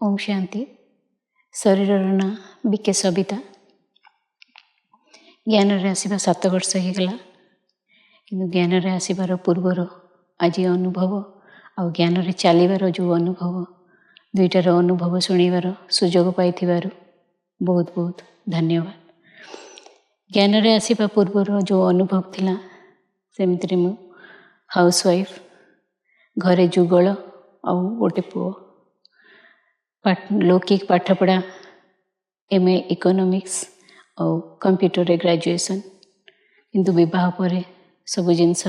ओम शांति। शरीर ना बीके सबिता। ज्ञान आसवा 7 वर्ष होगला कि ज्ञान आसबार पूर्वर आज अनुभव आ ज्ञान चलबार जो अनुभव दुईटार अनुभव शुणवार सुजोग पाई बहुत बहुत धन्यवाद। ज्ञान आसवा पूर्वर जो अनुभव थिला सेमती मु हाउसवाइफ घरे जुगल आ गोटे पुओ लौकिक पाठपढ़ा MA इकोनॉमिक्स और कंप्यूटर ग्रेजुएशन किंतु विवाह पर सब जिनस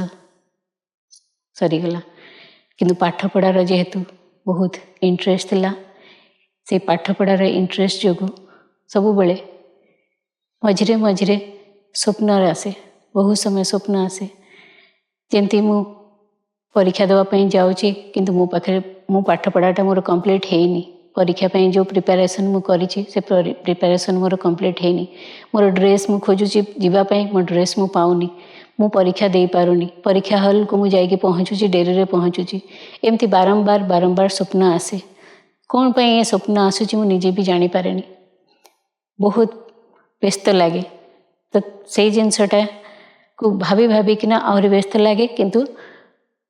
सरीगला किंतु पाठपढ़ार जेहेतु बहुत इंटरेस्ट थिला से पाठपढ़ार इंटरेस्ट जो सब बेले मझिरे मझिरे स्वप्न आसे बहुत समय स्वप्न आसे जमती मु परीक्षा देवाई जाऊँगी किंतु मो पाखे मो पाठपढ़ाटा मोर कंप्लीट है परीक्षा पे जो प्रिपेरेसन मु करी से प्रिपेरेसन मोर कंप्लीट है मोर ड्रेस मु खोजुची जीवाई मो ड्रेस मु पाऊनी मु परीक्षा दे पारुनी परीक्षा हॉल को मुझे जाइए पहुँचुची डेरी रे पहुँचुची एमती बारंबार बारंबार स्वप्न आसे कौन पे ये स्वप्न आसूची मु निजे भी जानी पारे बहुत व्यस्त लगे तो से जिनसटा को भाभी भाभी किना आहरी व्यस्त लगे किंतु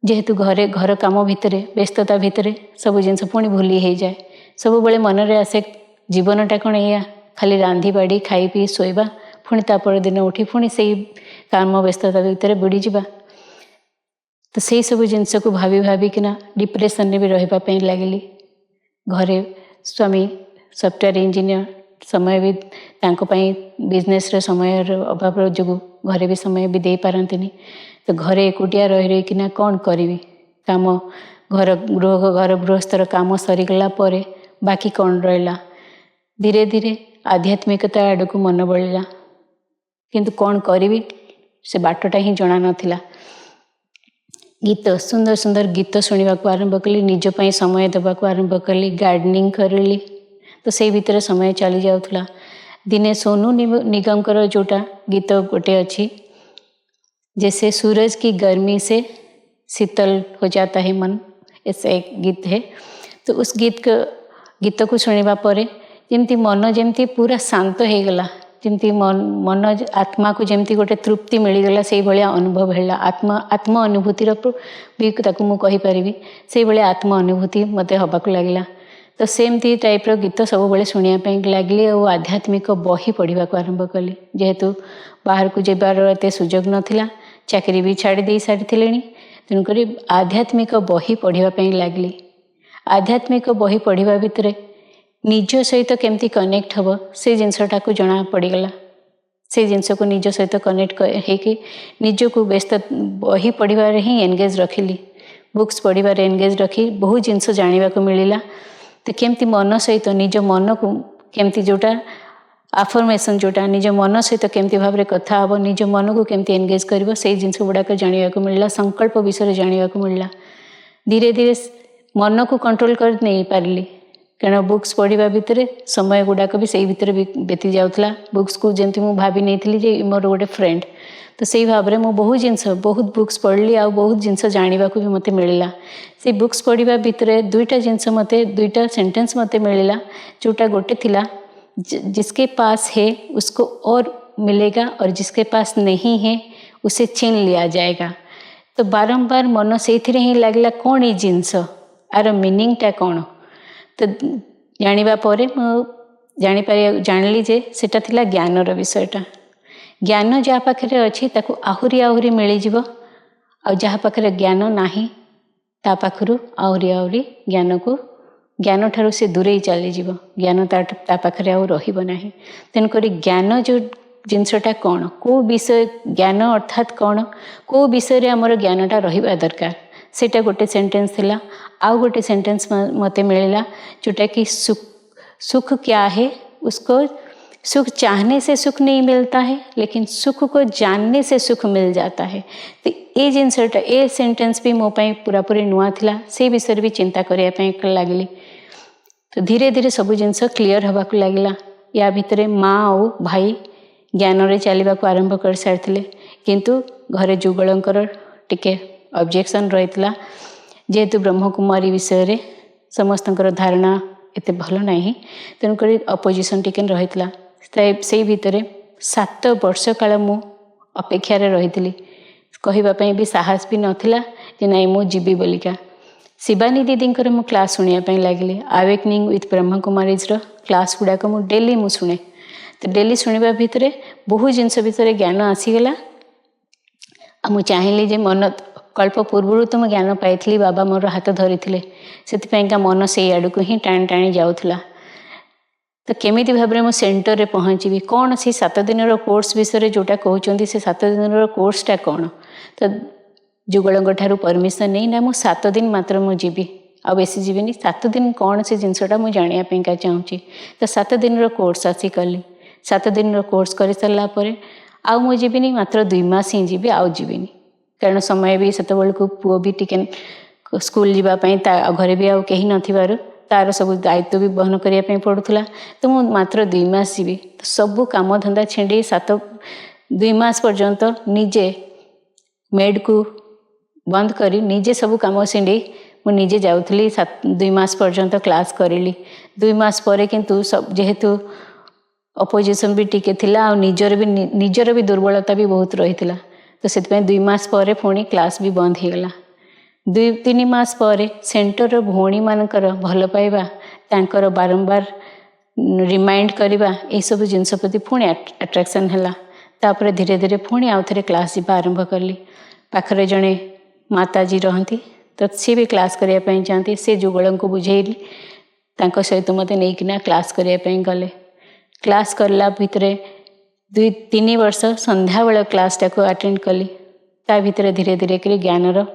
जेहेतु घरे घर काम भितर व्यस्तता भितर सब जिनस पुणी भूली हो जाए सब बड़े मनरे आसे जीवनटा कौन या खाली रांधि बाड़ी खाई पी शोवा पुणी तापर दिन उठी पुणी से काम व्यस्तता भितर बुड़ी जावा तो से सब जिनस को भाभी भाभी किना डिप्रेशन भी रही लगिली घरे स्वामी सॉफ्टवेयर इंजीनियर समय भी तांकोपाई बिजनेस रे समय अभाव जो घरे भी समय भी दे पारंतिनी तो घरे एकुटिया रही किना कौन करी काम घर गृहस्थर काम सरीगला पर बाकी कौन रहा धीरे धीरे आध्यात्मिकता आड़ को मन बढ़ला किंतु कौन करी से बाटटा ही जना नाथिला गीत सुंदर सुंदर गीत शुणा आरंभ कली निजपाई समय देवाक आरंभ कली गार्डनिंग करली तो से भितर समय चली जाऊला दिने सोनू निगम जोटा गीत गोटे अच्छी जैसे सूरज की गर्मी से शीतल हो जाता है मन ऐसा एक गीत है तो उस गीत को सुनवा पर जमती मन जमती पूरा शांत हो गला जमती मन आत्मा को जमती गोटे तृप्ति मिलगला से भाया अनुभव है आत्म अनुभूतिर भी मुझे से भाया आत्म अनुभूति मत हवा लगला तो सेमती टाइप्र गीत सब बड़े शुणापी लगिली और आध्यात्मिक बही पढ़ा आरंभ कली जेहेतु बाहर को जबार एत सुजोग नाला चाकरी भी छाड़ी दे सारी तेणुक आध्यात्मिक बही पढ़ापी लगली आध्यात्मिक बही पढ़ा भितर निज सहित केमती कनेक्ट हम से जिनसटा को जना पड़गला से जिनस को निज सहित कनेक्ट होकि निज को व्यस्त बही पढ़ार ही एनगेज रखिली बुक्स पढ़ार एनगेज रखी बहुत जिनस जाना को मिलला तो केमती मन सहित निज मन को केमती जोटा आफर्मेसन जोटा निज मन सहित केमती भाव में कथा हम निज मन को केमती एनगेज कर से जिनस गुड़ाक जाना को मिलला संकल्प विषय जाना को मिलला धीरे धीरे मन को कंट्रोल कर नहीं पारिली कारण बुक्स पढ़ा भितर समय गुड़ाक भी से भितर भी बीती जाऊला बुक्स को जमी मुझे भाभी नहीं मोर गोटे फ्रेंड तो से भाव में मुझे बहुत जिनस बहुत बुक्स पढ़ली आ बहुत जिनस जाना भी मत मिलला से बुक्स पढ़ा भितर दुईटा जिनस मत दुईटा सेंटेंस मत मिलला जोटा गोटे थिला जिसके पास है उसको और मिलेगा और जिसके पास नहीं है उसे छीन लिया जाएगा तो बारंबार मन से ही लगला कौन ये जिनस आर मीनिंगटा कौन तो जानिबा परे जानली जे सेटा थिला ज्ञानर विषयटा ज्ञान जहाँ पाखे अच्छी ताकू आहुरी आहुरी मिल आ जहाँ पाखे ज्ञान नाही ता पाखरु आहुरी आहुरी ज्ञान ठारू से दूरे चली ज्ञान ता पाखे आउ रहिबो नाही तेणुक ज्ञान जो जिनसटा कौन को विषय ज्ञान अर्थात कौन को विषय रे हमर ज्ञानटा रहिबा दरकार सेटा गोटे सेंटेंस थिला आउ गोटे सेंटेंस मते मिलला जोटा कि सुख क्या है उसको सुख चाहने से सुख नहीं मिलता है लेकिन सुख को जानने से सुख मिल जाता है तो ये जिनसटा ए सेंटेंस भी मो पाई पूरा पूरी नुआ थिला से विषय भी चिंता करने लगिली तो धीरे धीरे सब जिनस क्लीयर हवा को लगला या भितर माँ और भाई ज्ञान रे चलवा को आरंभ कर सारी किंतु घरे जुगलंकर टिके ऑब्जेक्शन रही जेहेतु ब्रह्मकुमारी विषय रे समस्तंकर धारणा एते भल नहीं तेणुक अपोजिशन टिके रही से भितर 7 वर्ष काल मु अपेक्षार रही कहवाई भी साहस भी नाला जे नाई मु जीवी बोलिका शिवानी दीदी मु क्लास शुणापी लगे awakening with Brahma Kumaris class गुड़ाक मु डेली मु शुणे तो डेली शुणा भितर बहुत जिनस भितर ज्ञान आसीगला मु चाहिए जे मन कल्प पूर्व तो मुझे ज्ञान पाई बाबा मोर हाथ धरी से मन से आड़ को ही टाणी टाणी जाऊला तो केमी भाव में सेंटर रे पहुँची कौन से 7 दिन कोर्स विषय जोटा कहते से 7 दिन कोर्सटा कौन तो जुगल ठारू परमिशन नहीं ना मुझे 7 दिन मात्र मुझे जीवी आ बेसी जीविनी 7 दिन कौन से जिनसटा मुझे जानापी चाहूँगी तो 7 दिन कोर्स आसी कली 7 दिन कोर्स कर सारापर आउ मुझे जीविनी मात्र 2 मास ही जीवी आउ जीविनी कारण समय भी से को पुओ भी टिके स्कूल जीवाई घरे भी आउ कहीं नथिबारु तार सब दायित्व भी बहन करने पड़ूला तो मुझे मात्र 2 मास जीवी तो सबू कम धंदा छेड़ी 2 मास पर्यंत निजे मेड को बंद करी निजे सब कम छेड़ी मुझे जाऊली 2 मास पर्यंत क्लास करी 2 मास पर किंतु सब जेहेतु अपोजिशन भी टिके थिला और निजर भी दुर्बलता भी बहुत रही तो से 2 मास पर पुणी क्लास भी बंद हो गला 2-3 मास पर सेंटर भौणी मानकर भल पाइबा तांकर बारंबार रिमाइंड करवा ये सब जिनस प्रति पुणी अट्रैक्शन है तापर धीरे धीरे पुणी आउ थे क्लास जीवा आरंभ कली पाखरे जड़े माताजी रहती तो सी भी क्लास करने चाहती से जुगल को बुझेली सहित मत नहीं क्लास करने गले क्लास करला भितर 2-3 वर्ष संध्या बेला क्लासटा को अटेंड कली ता भितर धीरे धीरे कर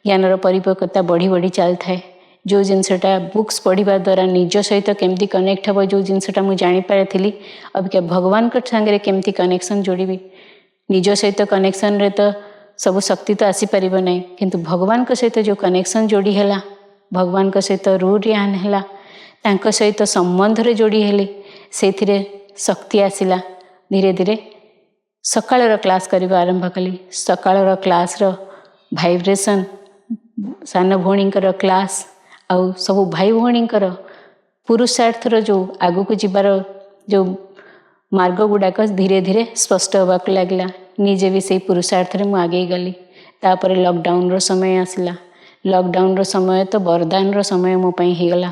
ज्ञानर परिपक्वता बढ़ी बढ़ी चल थाए जो जिनसटा बुक्स पढ़ा द्वारा निज सहित केमती कनेक्ट हम जो जिनसटा मुझे जापारी अबिका भगवान सांगे केमती कनेक्शन जोड़ी निज सहित कनेक्शन रे तो सब शक्ति तो आसीपर ना किंतु भगवान सहित जो कनेक्शन जोड़ी है भगवान सहित रूरियान है सहित संबंध रे जोड़ी हेली से शक्ति आसला धीरे धीरे सकाळ क्लास करवा आरंभ कली सकाळ क्लास भाइब्रेशन सान भौणी क्लास आउ सब भाई भौणी पुरुषार्थर जो आगु को जीवार जो मार्ग गुड़ाक धीरे धीरे स्पष्ट होबाक लगला निजे भी से पुरुषार्थ में आगे गली तापर लॉकडाउन रो समय आसला लॉकडाउन रो समय तो वरदान रो समय मो पई ही गला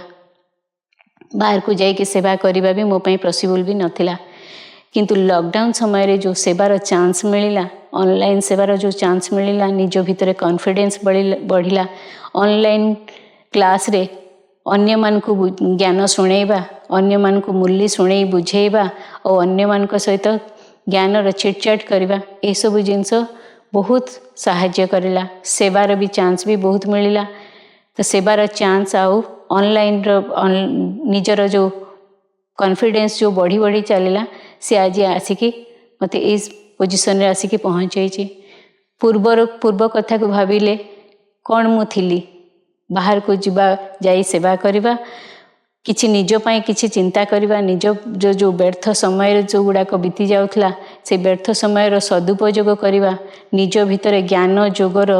बाहर को जाइए सेवा करने भी मोपाई पॉसिबल भी नथिला किंतु लॉकडाउन समय रे जो सेवार चांस मिलला ऑनलाइन सेवार जो चांस मिलला निज भितर कॉन्फिडेंस बढ़िला ऑनलाइन क्लास रे अन्य मान को ज्ञान शुणेबा अन्य मान को मूल्य शुणे बुझेबा और अन्य मान को सहित ज्ञान चिटचाट करवा ये सब जिनस बहुत साहाय्य करला सेवार भी चांस भी बहुत मिलला तो सेवार चांस आउ ऑनलाइन निजर जो कॉन्फिडेंस जो बढ़ी बढ़ी चलला से आज आसिकी मत इस पोजिशन रे आसिकी पहुँचे पूर्व कथा को भाविले कौन मु थिली बाहर को जीवा जाई सेवा करवा किछि निज पाई किछि चिंता करवा निज जो जो व्यर्थ समय जो गुड़ाक बीती जाउथला से व्यर्थ समय सदुपयोग करवा निज भितर ज्ञान जोगर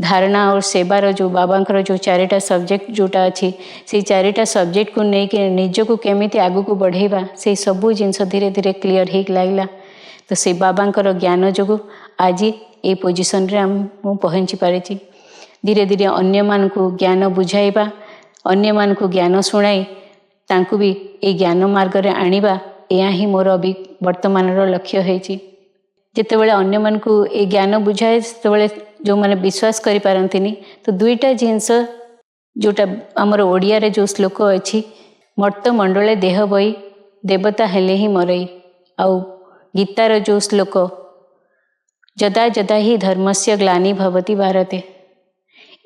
धारणा और सेवार जो बाबांकर जो 4टा सब्जेक्ट जोटा अच्छी से 4टा सब्जेक्ट को लेकिन निज को केमिति आगु को बढ़ेबा से सबू जिनस धीरे धीरे क्लीयर हो लगला तो से बाबांकर ज्ञान जो आज ये पोजिशन रे हम पहुँची पारिछि धीरे धीरे अन्य मान को ज्ञान बुझाइबा अन्य मान को ज्ञान शुणाई तांकु भी ये ज्ञान मार्ग रे आनिबा या ही मोर अभी वर्तमान लक्ष्य होइछि जेतेबेले अन्य मान को ये ज्ञान बुझाए सेतेबेले जो माने विश्वास करि पारंतिनी तो 2टा जिनस जोटा आमर ओडिया रे जो श्लोक अछि मर्त मंडले देह बई देवता हेले ही मरई आउ गीतार जो श्लोक जदा जदा ही धर्मस्य ग्लानि भवति भारते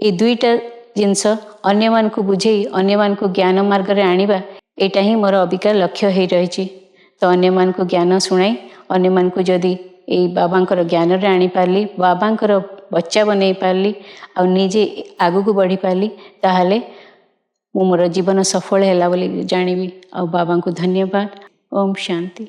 ये 2टा जिनस अन्य मान को बुझे अन्य मान को ज्ञान मार्ग रे आनिबा एटा ही मोर अबिका लक्ष्य हो रही तो अन्य मान को ज्ञान शुणाई अन्य मान को जदि ये बाबांकर ज्ञान रे आनी पारली बाबांकर बच्चा बनै पारली आ निजे आगु को बढ़ी पारली ताहले मोर जीवन सफल हैला बोली जानिबी आ बाबा को धन्यवाद। ओम शांति।